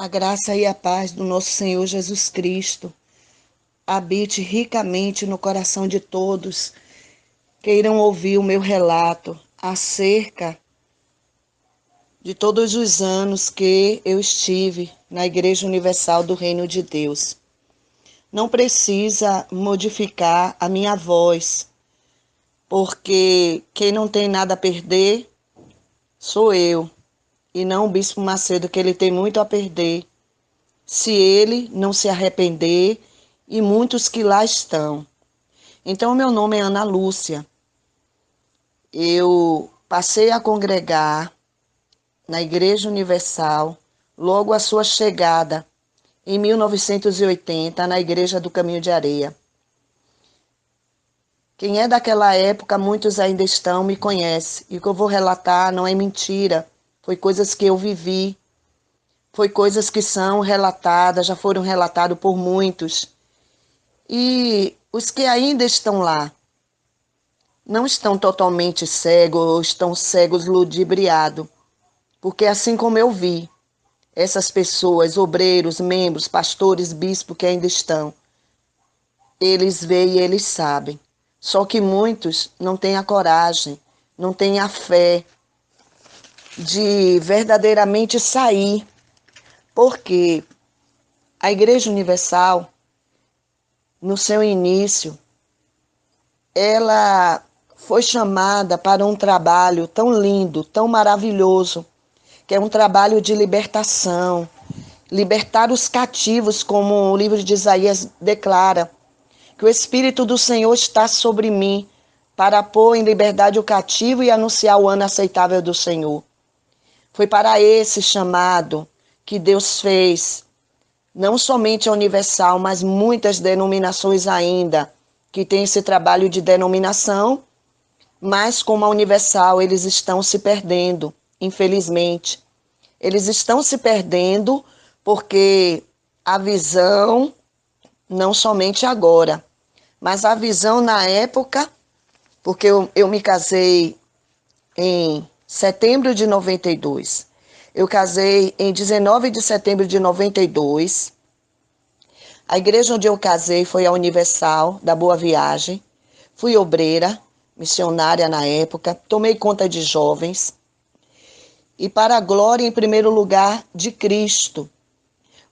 A graça e a paz do nosso Senhor Jesus Cristo habite ricamente no coração de todos que irão ouvir o meu relato acerca de todos os anos que eu estive na Igreja Universal do Reino de Deus. Não precisa modificar a minha voz, porque quem não tem nada a perder sou eu, e não o Bispo Macedo, que ele tem muito a perder, se ele não se arrepender, e muitos que lá estão. Então, meu nome é Ana Lúcia. Eu passei a congregar na Igreja Universal logo à sua chegada, em 1980, na Igreja do Caminho de Areia. Quem é daquela época, muitos ainda estão, me conhece. E o que eu vou relatar não é mentira, foi coisas que eu vivi, foi coisas que são relatadas, já foram relatadas por muitos. E os que ainda estão lá não estão totalmente cegos ou estão cegos ludibriados, porque assim como eu vi, essas pessoas, obreiros, membros, pastores, bispos que ainda estão, eles veem e eles sabem. Só que muitos não têm a coragem, não têm a fé de verdadeiramente sair, porque a Igreja Universal, no seu início, ela foi chamada para um trabalho tão lindo, tão maravilhoso, que é um trabalho de libertação, libertar os cativos, como o livro de Isaías declara, que o Espírito do Senhor está sobre mim, para pôr em liberdade o cativo e anunciar o ano aceitável do Senhor. Foi para esse chamado que Deus fez, não somente a Universal, mas muitas denominações ainda, que têm esse trabalho de denominação, mas como a Universal, eles estão se perdendo, infelizmente. Eles estão se perdendo porque a visão, não somente agora, mas a visão na época, porque eu me casei em setembro de 92. Eu casei em 19 de setembro de 92. A igreja onde eu casei foi a Universal, da Boa Viagem. Fui obreira, missionária na época, tomei conta de jovens. E para a glória, em primeiro lugar, de Cristo.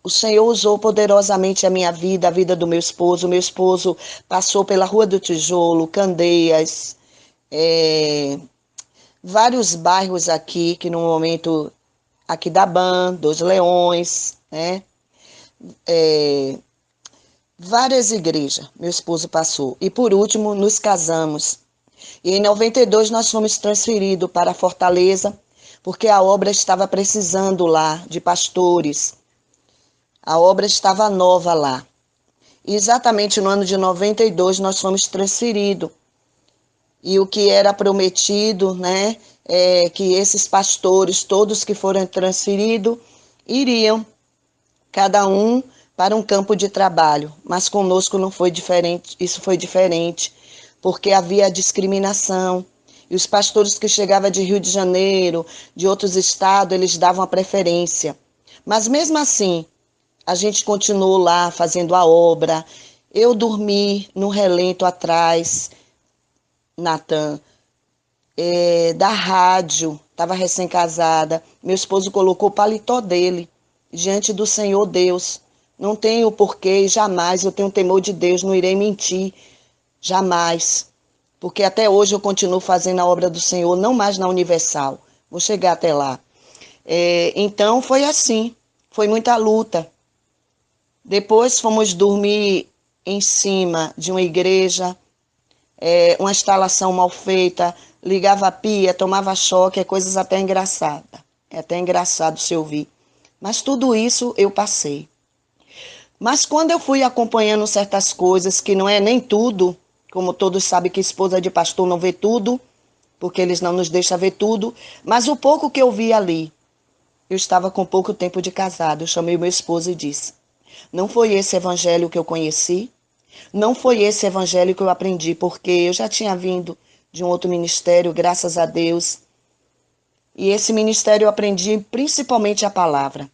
O Senhor usou poderosamente a minha vida, a vida do meu esposo. O meu esposo passou pela Rua do Tijolo, Candeias, vários bairros aqui, que no momento, aqui da Ban, Dos Leões, né? Várias igrejas, meu esposo passou. E por último, nos casamos. E em 92 nós fomos transferidos para Fortaleza, porque a obra estava precisando lá de pastores. A obra estava nova lá. E exatamente no ano de 92 nós fomos transferidos. E o que era prometido, né, é que esses pastores, todos que foram transferidos, iriam, cada um, para um campo de trabalho. Mas conosco não foi diferente, isso foi diferente, porque havia discriminação. E os pastores que chegavam de Rio de Janeiro, de outros estados, eles davam a preferência. Mas mesmo assim, a gente continuou lá fazendo a obra. Eu dormi no relento atrás, Natan, da rádio, estava recém-casada. Meu esposo colocou o paletó dele diante do Senhor Deus. Não tenho porquê, jamais, eu tenho temor de Deus, não irei mentir, jamais. Porque até hoje eu continuo fazendo a obra do Senhor, não mais na Universal. Vou chegar até lá. Então foi assim, foi muita luta. Depois fomos dormir em cima de uma igreja, uma instalação mal feita, ligava a pia, tomava choque, coisas até engraçadas. É até engraçado se ouvir. Mas tudo isso eu passei. Mas quando eu fui acompanhando certas coisas, que não é nem tudo, como todos sabem que esposa de pastor não vê tudo, porque eles não nos deixam ver tudo, mas o pouco que eu vi ali, eu estava com pouco tempo de casado, eu chamei o meu esposo e disse, não foi esse evangelho que eu conheci, não foi esse evangelho que eu aprendi, porque eu já tinha vindo de um outro ministério, graças a Deus, e esse ministério eu aprendi principalmente a palavra.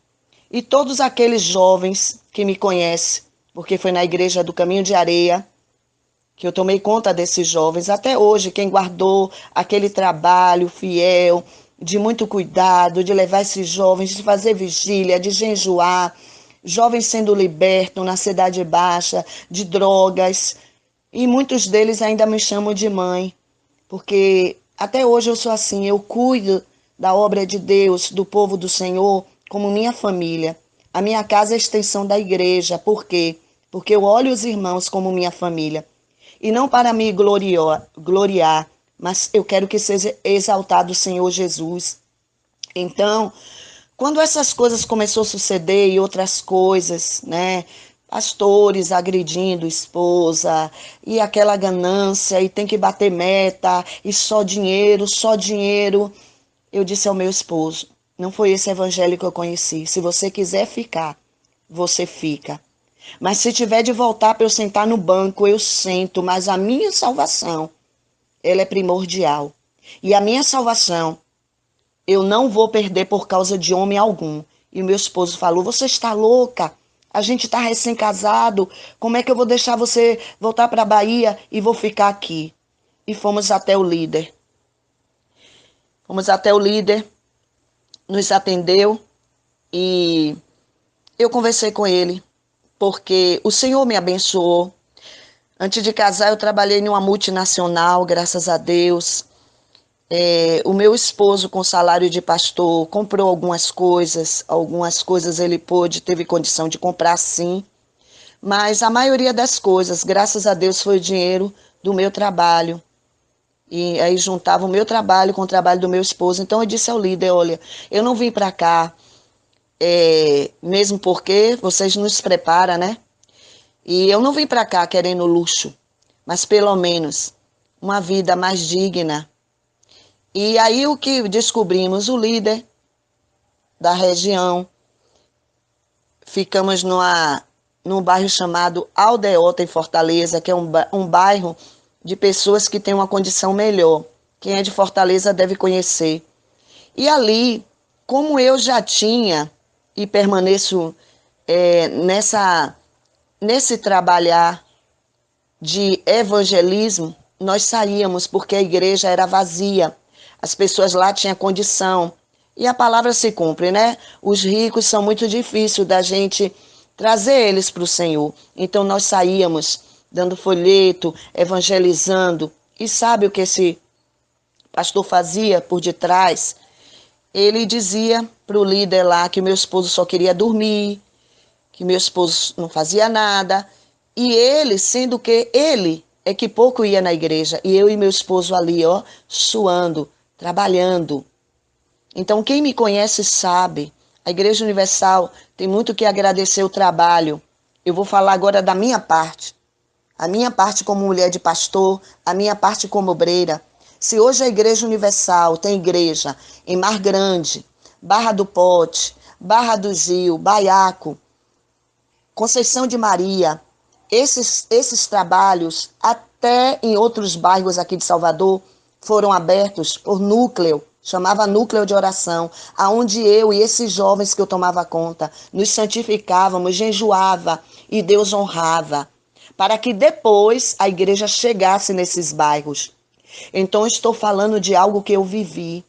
E todos aqueles jovens que me conhecem, porque foi na igreja do Caminho de Areia que eu tomei conta desses jovens, até hoje, quem guardou aquele trabalho fiel, de muito cuidado, de levar esses jovens, de fazer vigília, de jejuar, jovens sendo libertos na Cidade Baixa, de drogas, e muitos deles ainda me chamam de mãe, porque até hoje eu sou assim, eu cuido da obra de Deus, do povo do Senhor, como minha família. A minha casa é a extensão da igreja, por quê? Porque eu olho os irmãos como minha família. E não para me gloriar, mas eu quero que seja exaltado o Senhor Jesus. Então, quando essas coisas começaram a suceder e outras coisas, né? Pastores agredindo esposa, e aquela ganância, e tem que bater meta, e só dinheiro, só dinheiro. Eu disse ao meu esposo, não foi esse evangelho que eu conheci. Se você quiser ficar, você fica. Mas se tiver de voltar para eu sentar no banco, eu sento, mas a minha salvação, ela é primordial. E a minha salvação, eu não vou perder por causa de homem algum. E o meu esposo falou, você está louca? A gente está recém-casado, como é que eu vou deixar você voltar para a Bahia e vou ficar aqui? E fomos até o líder. Fomos até o líder, nos atendeu e eu conversei com ele. Porque o Senhor me abençoou. Antes de casar, eu trabalhei em uma multinacional, graças a Deus. O meu esposo, com salário de pastor, comprou algumas coisas ele teve condição de comprar sim. Mas a maioria das coisas, graças a Deus, foi o dinheiro do meu trabalho. E aí juntava o meu trabalho com o trabalho do meu esposo. Então eu disse ao líder, olha, eu não vim para cá, mesmo porque vocês nos preparam, né? E eu não vim para cá querendo luxo, mas pelo menos uma vida mais digna. E aí o que descobrimos, o líder da região, ficamos num bairro chamado Aldeota, em Fortaleza, que é um bairro de pessoas que têm uma condição melhor. Quem é de Fortaleza deve conhecer. E ali, como eu já tinha e permaneço nesse trabalhar de evangelismo, nós saíamos porque a igreja era vazia. As pessoas lá tinham condição. E a palavra se cumpre, né? Os ricos são muito difíceis da gente trazer eles para o Senhor. Então nós saíamos dando folheto, evangelizando. E sabe o que esse pastor fazia por detrás? Ele dizia para o líder lá que meu esposo só queria dormir, que meu esposo não fazia nada. E ele, sendo que ele é que pouco ia na igreja, e eu e meu esposo ali, ó, suando, trabalhando. Então, quem me conhece sabe, a Igreja Universal tem muito que agradecer o trabalho. Eu vou falar agora da minha parte. A minha parte como mulher de pastor, a minha parte como obreira. Se hoje a Igreja Universal tem igreja em Mar Grande, Barra do Pote, Barra do Gil, Baiaco, Conceição de Maria, esses trabalhos, até em outros bairros aqui de Salvador, foram abertos por núcleo, chamava núcleo de oração, aonde eu e esses jovens que eu tomava conta, nos santificávamos, jejuava e Deus honrava, para que depois a igreja chegasse nesses bairros. Então, estou falando de algo que eu vivi.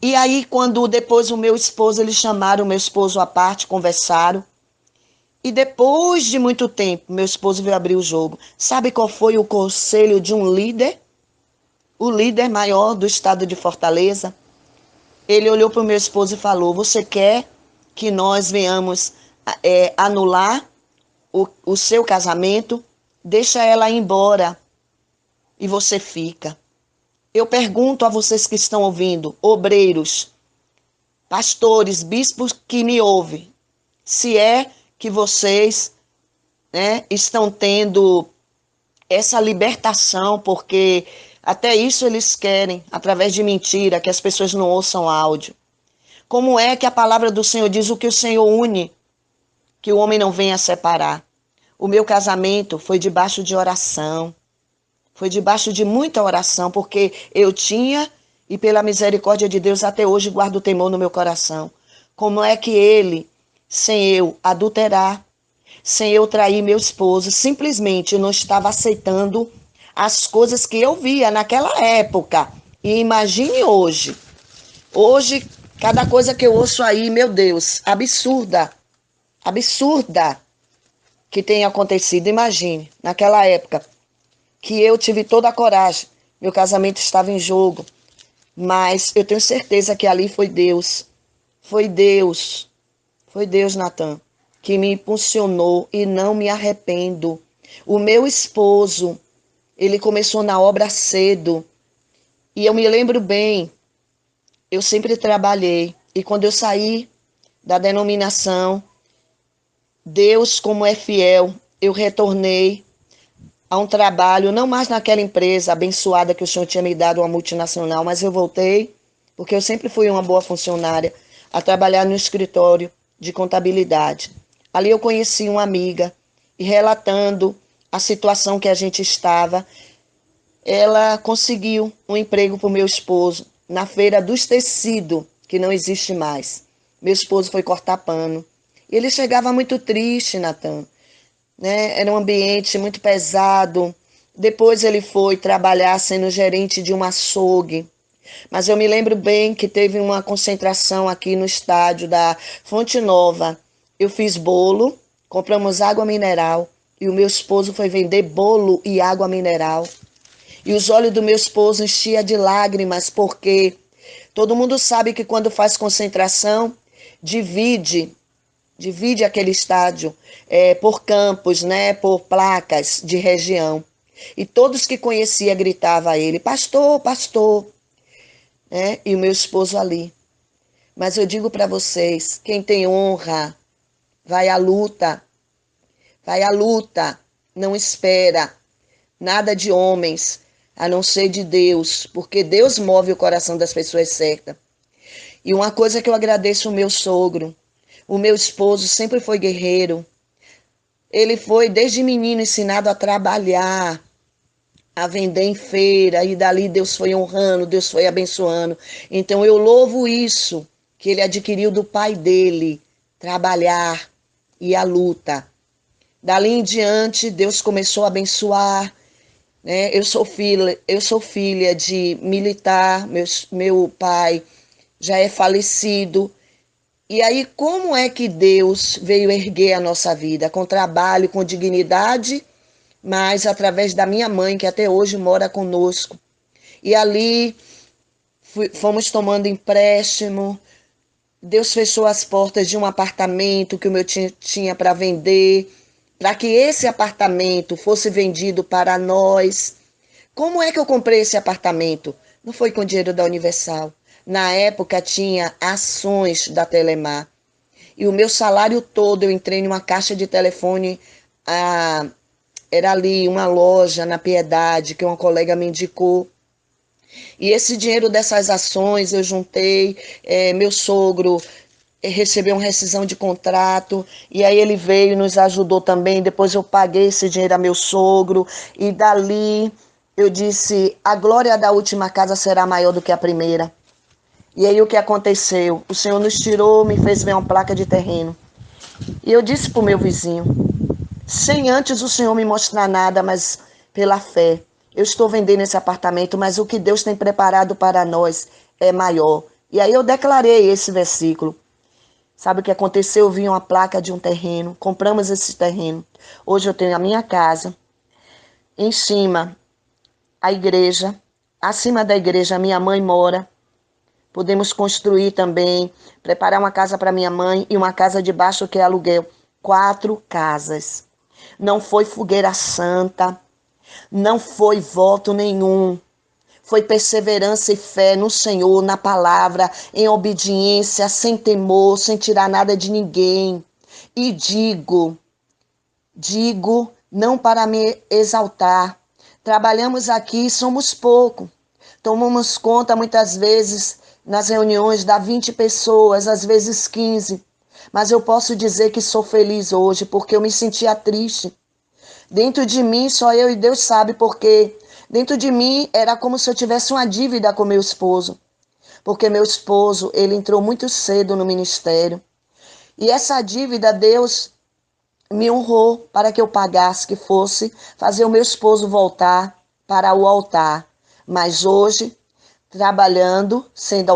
E aí, quando depois o meu esposo, eles chamaram o meu esposo à parte, conversaram. E depois de muito tempo, meu esposo veio abrir o jogo. Sabe qual foi o conselho de um líder? O líder maior do estado de Fortaleza. Ele olhou para o meu esposo e falou, você quer que nós venhamos anular o seu casamento? Deixa ela ir embora e você fica. Eu pergunto a vocês que estão ouvindo, obreiros, pastores, bispos que me ouvem, se é que vocês, né, estão tendo essa libertação, porque até isso eles querem, através de mentira, que as pessoas não ouçam áudio. Como é que a palavra do Senhor diz o que o Senhor une, que o homem não venha separar? O meu casamento foi debaixo de oração, foi debaixo de muita oração, porque eu tinha, e pela misericórdia de Deus até hoje guardo o temor no meu coração. Como é que ele, sem eu adulterar, sem eu trair meu esposo, simplesmente não estava aceitando as coisas que eu via naquela época. E imagine hoje. Hoje, cada coisa que eu ouço aí, meu Deus, absurda, absurda que tenha acontecido. Imagine, naquela época, que eu tive toda a coragem, meu casamento estava em jogo, mas eu tenho certeza que ali foi Deus, foi Deus, foi Deus, Natan, que me impulsionou e não me arrependo. O meu esposo, ele começou na obra cedo e eu me lembro bem, eu sempre trabalhei e quando eu saí da denominação, Deus, como é fiel, eu retornei a um trabalho, não mais naquela empresa abençoada que o Senhor tinha me dado, uma multinacional, mas eu voltei, porque eu sempre fui uma boa funcionária, a trabalhar no escritório de contabilidade. Ali eu conheci uma amiga e relatando a situação que a gente estava, ela conseguiu um emprego para o meu esposo na feira dos tecidos, que não existe mais. Meu esposo foi cortar pano. E ele chegava muito triste, Natan, né? Era um ambiente muito pesado. Depois ele foi trabalhar sendo gerente de um açougue. Mas eu me lembro bem que teve uma concentração aqui no estádio da Fonte Nova. Eu fiz bolo, compramos água mineral e o meu esposo foi vender bolo e água mineral. E os olhos do meu esposo enchia de lágrimas, porque todo mundo sabe que quando faz concentração, divide aquele estádio por campos, né, por placas de região. E todos que conhecia gritavam a ele, pastor, pastor, né? E o meu esposo ali. Mas eu digo para vocês, quem tem honra, vai à luta, não espera nada de homens, a não ser de Deus, porque Deus move o coração das pessoas certas. E uma coisa que eu agradeço ao meu sogro, o meu esposo sempre foi guerreiro. Ele foi desde menino ensinado a trabalhar, a vender em feira, e dali Deus foi honrando, Deus foi abençoando. Então eu louvo isso que ele adquiriu do pai dele, trabalhar e a luta. Dali em diante, Deus começou a abençoar, né? Eu sou filha de militar, meu pai já é falecido. E aí, como é que Deus veio erguer a nossa vida? Com trabalho, com dignidade, mas através da minha mãe, que até hoje mora conosco. E ali fomos tomando empréstimo. Deus fechou as portas de um apartamento que o meu tinha para vender, para que esse apartamento fosse vendido para nós. Como é que eu comprei esse apartamento? Não foi com dinheiro da Universal. Na época tinha ações da Telemar. E o meu salário todo eu entrei numa caixa de telefone. Era ali uma loja na Piedade que uma colega me indicou. E esse dinheiro dessas ações eu juntei. Meu sogro recebeu uma rescisão de contrato. E aí ele veio e nos ajudou também. Depois eu paguei esse dinheiro a meu sogro. E dali eu disse, a glória da última casa será maior do que a primeira. E aí o que aconteceu? O Senhor nos tirou, me fez ver uma placa de terreno. E eu disse para o meu vizinho, sem antes o Senhor me mostrar nada, mas pela fé, eu estou vendendo esse apartamento, mas o que Deus tem preparado para nós é maior. E aí eu declarei esse versículo. Sabe o que aconteceu? Eu vi uma placa de um terreno, compramos esse terreno. Hoje eu tenho a minha casa, em cima a igreja, acima da igreja a minha mãe mora. Podemos construir também, preparar uma casa para minha mãe e uma casa de baixo que é aluguel. 4 casas. Não foi fogueira santa, não foi voto nenhum. Foi perseverança e fé no Senhor, na palavra, em obediência, sem temor, sem tirar nada de ninguém. E digo, não para me exaltar. Trabalhamos aqui, somos pouco. Tomamos conta muitas vezes nas reuniões, dá 20 pessoas, às vezes 15. Mas eu posso dizer que sou feliz hoje, porque eu me sentia triste. Dentro de mim, só eu e Deus sabe porque dentro de mim era como se eu tivesse uma dívida com meu esposo. porque meu esposo, ele entrou muito cedo no ministério. E essa dívida Deus me honrou para que eu pagasse, que fosse fazer o meu esposo voltar para o altar. Mas hoje, trabalhando, sendo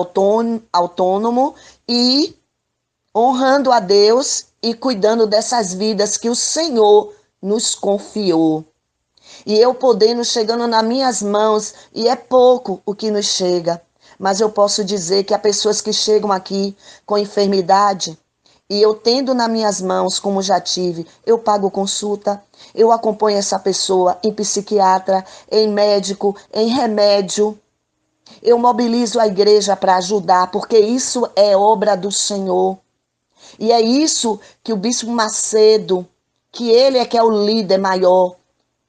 autônomo e honrando a Deus e cuidando dessas vidas que o Senhor nos confiou. E eu podendo, chegando nas minhas mãos, e é pouco o que nos chega, mas eu posso dizer que há pessoas que chegam aqui com enfermidade, e eu tendo nas minhas mãos, como já tive, eu pago consulta, eu acompanho essa pessoa em psiquiatra, em médico, em remédio. Eu mobilizo a igreja para ajudar, porque isso é obra do Senhor. E é isso que o Bispo Macedo, que ele é que é o líder maior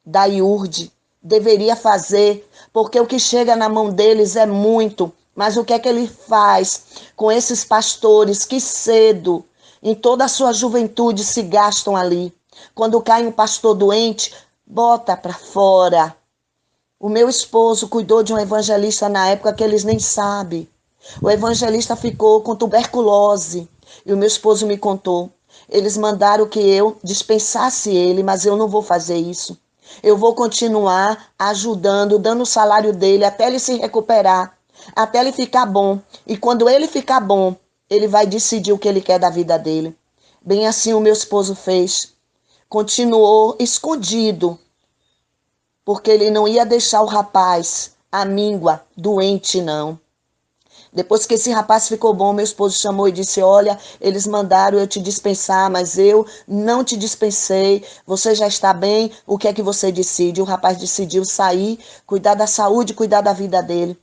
da IURD, deveria fazer, porque o que chega na mão deles é muito. Mas o que é que ele faz com esses pastores que cedo, em toda a sua juventude, se gastam ali? Quando cai um pastor doente, bota para fora. O meu esposo cuidou de um evangelista na época que eles nem sabem. O evangelista ficou com tuberculose e o meu esposo me contou. Eles mandaram que eu dispensasse ele, mas eu não vou fazer isso. Eu vou continuar ajudando, dando o salário dele até ele se recuperar, até ele ficar bom. E quando ele ficar bom, ele vai decidir o que ele quer da vida dele. Bem assim o meu esposo fez. Continuou escondido, porque ele não ia deixar o rapaz, a míngua, doente, não. Depois que esse rapaz ficou bom, meu esposo chamou e disse: olha, eles mandaram eu te dispensar, mas eu não te dispensei, você já está bem, o que é que você decide? O rapaz decidiu sair, cuidar da saúde, cuidar da vida dele.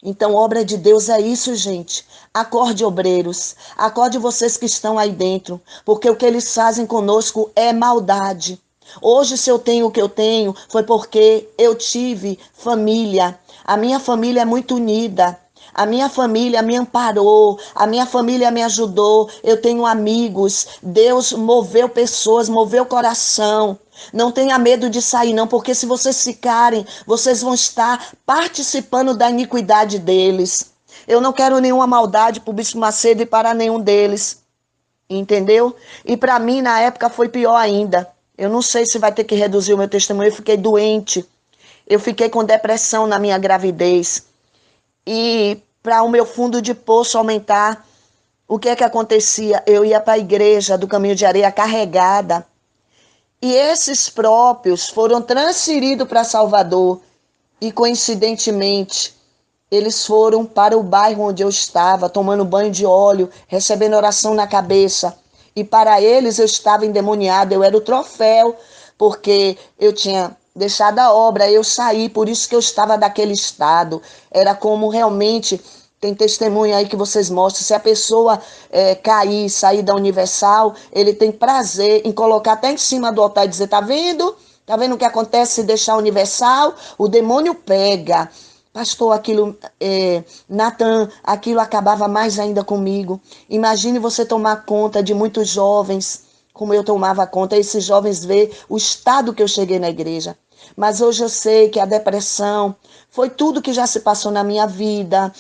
Então, obra de Deus é isso, gente. Acorde, obreiros, acorde vocês que estão aí dentro, porque o que eles fazem conosco é maldade. Hoje, se eu tenho o que eu tenho, foi porque eu tive família. A minha família é muito unida. A minha família me amparou, a minha família me ajudou, eu tenho amigos, Deus moveu pessoas, moveu coração. Não tenha medo de sair não, porque se vocês ficarem, vocês vão estar participando da iniquidade deles. Eu não quero nenhuma maldade para o Bispo Macedo e para nenhum deles, entendeu? E para mim, na época, foi pior ainda. Eu não sei se vai ter que reduzir o meu testemunho, eu fiquei doente. Eu fiquei com depressão na minha gravidez. E para o meu fundo de poço aumentar, o que é que acontecia? Eu ia para a igreja do Caminho de Areia carregada. E esses próprios foram transferidos para Salvador. E coincidentemente, eles foram para o bairro onde eu estava, tomando banho de óleo, recebendo oração na cabeça. E para eles eu estava endemoniada, eu era o troféu, porque eu tinha deixado a obra, eu saí, por isso que eu estava daquele estado. Era como realmente, tem testemunho aí que vocês mostram, se a pessoa cair, sair da Universal, ele tem prazer em colocar até em cima do altar e dizer, tá vendo? Tá vendo o que acontece se deixar a Universal? O demônio pega. Pastor, aquilo, Natan, aquilo acabava mais ainda comigo. Imagine você tomar conta de muitos jovens, como eu tomava conta. Esses jovens vê o estado que eu cheguei na igreja. Mas hoje eu sei que a depressão foi tudo que já se passou na minha vida,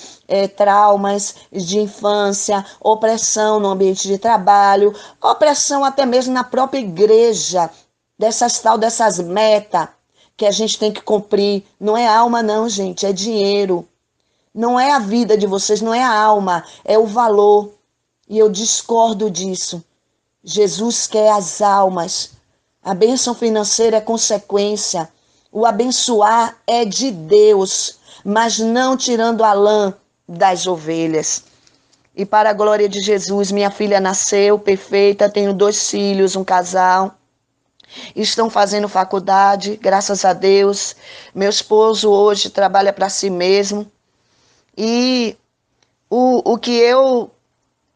traumas de infância, opressão no ambiente de trabalho, opressão até mesmo na própria igreja, dessas metas que a gente tem que cumprir. Não é alma não, gente, é dinheiro. Não é a vida de vocês, não é a alma, é o valor. E eu discordo disso. Jesus quer as almas. A bênção financeira é consequência. O abençoar é de Deus, mas não tirando a lã das ovelhas. E para a glória de Jesus, minha filha nasceu perfeita, tenho 2 filhos, um casal. Estão fazendo faculdade, graças a Deus. Meu esposo hoje trabalha para si mesmo. E o que eu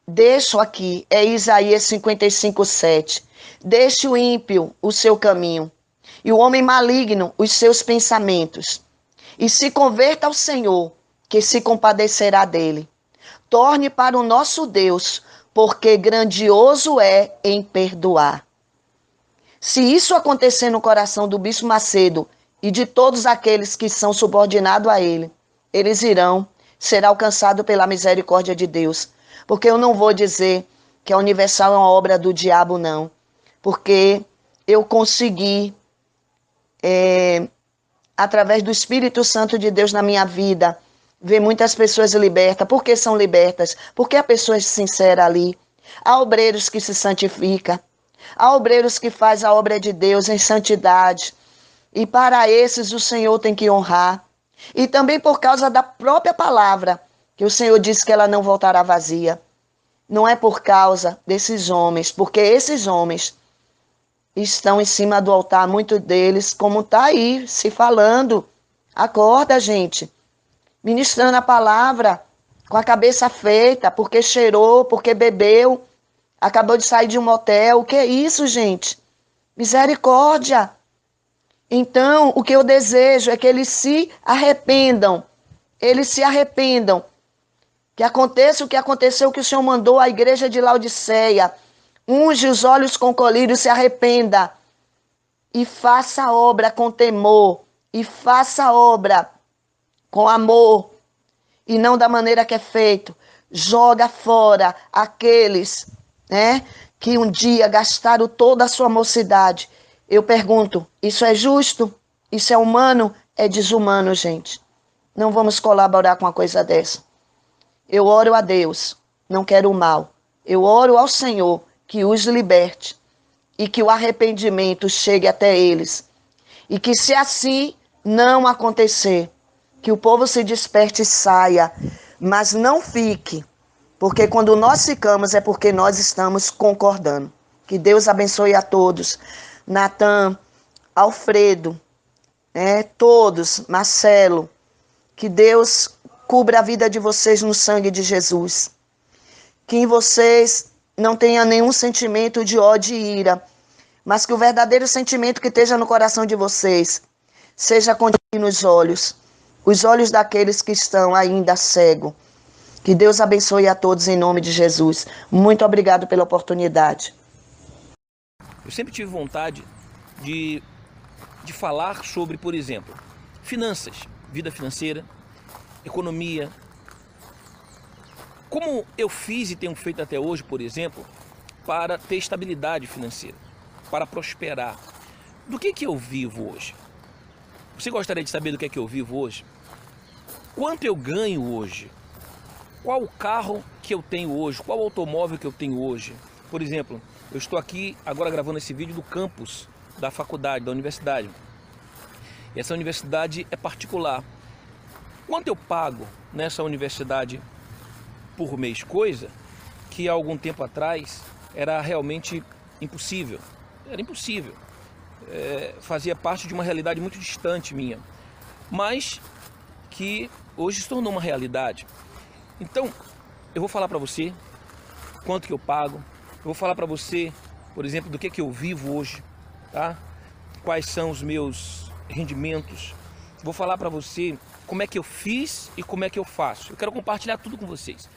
deixo aqui é Isaías 55:7. Deixe o ímpio o seu caminho, e o homem maligno os seus pensamentos. E se converta ao Senhor, que se compadecerá dele. Torne para o nosso Deus, porque grandioso é em perdoar. Se isso acontecer no coração do Bispo Macedo e de todos aqueles que são subordinados a ele, eles irão será alcançado pela misericórdia de Deus. Porque eu não vou dizer que a Universal é uma obra do diabo, não. Porque eu consegui, através do Espírito Santo de Deus na minha vida, ver muitas pessoas libertas. Por que são libertas? Porque a pessoa é sincera ali. Há obreiros que se santificam. Há obreiros que fazem a obra de Deus em santidade. E para esses o Senhor tem que honrar. E também por causa da própria palavra, que o Senhor disse que ela não voltará vazia. Não é por causa desses homens, porque esses homens estão em cima do altar, muitos deles, como está aí, se falando. Acorda, gente. Ministrando a palavra, com a cabeça feita, porque cheirou, porque bebeu, acabou de sair de um motel. O que é isso, gente? Misericórdia. Então, o que eu desejo é que eles se arrependam. Eles se arrependam. Que aconteça o que aconteceu, que o Senhor mandou à igreja de Laodiceia. Unge os olhos com colírio, se arrependa. E faça a obra com temor. E faça a obra com amor. E não da maneira que é feito. Joga fora aqueles, que um dia gastaram toda a sua mocidade. Eu pergunto, isso é justo? Isso é humano? É desumano, gente. Não vamos colaborar com uma coisa dessa. Eu oro a Deus, não quero o mal. Eu oro ao Senhor que os liberte e que o arrependimento chegue até eles. E que se assim não acontecer, que o povo se desperte e saia, mas não fique, porque quando nós ficamos é porque nós estamos concordando. Que Deus abençoe a todos. Natan, Alfredo, todos, Marcelo, que Deus cubra a vida de vocês no sangue de Jesus. Que em vocês não tenha nenhum sentimento de ódio e ira, mas que o verdadeiro sentimento que esteja no coração de vocês seja contido nos olhos, os olhos daqueles que estão ainda cegos. Que Deus abençoe a todos em nome de Jesus. Muito obrigado pela oportunidade. Eu sempre tive vontade de falar sobre, por exemplo, finanças, vida financeira, economia. Como eu fiz e tenho feito até hoje, por exemplo, para ter estabilidade financeira, para prosperar. Do que eu vivo hoje? Você gostaria de saber do que eu vivo hoje? Quanto eu ganho hoje? Qual o carro que eu tenho hoje? Qual o automóvel que eu tenho hoje? Por exemplo, eu estou aqui agora gravando esse vídeo do campus da faculdade, da universidade. E essa universidade é particular. Quanto eu pago nessa universidade por mês? Coisa que há algum tempo atrás era realmente impossível. Era impossível. Fazia parte de uma realidade muito distante minha, mas que hoje se tornou uma realidade. Então, eu vou falar para você quanto que eu pago, eu vou falar para você, por exemplo, do que eu vivo hoje, tá? Quais são os meus rendimentos, vou falar para você como é que eu fiz e como é que eu faço. Eu quero compartilhar tudo com vocês.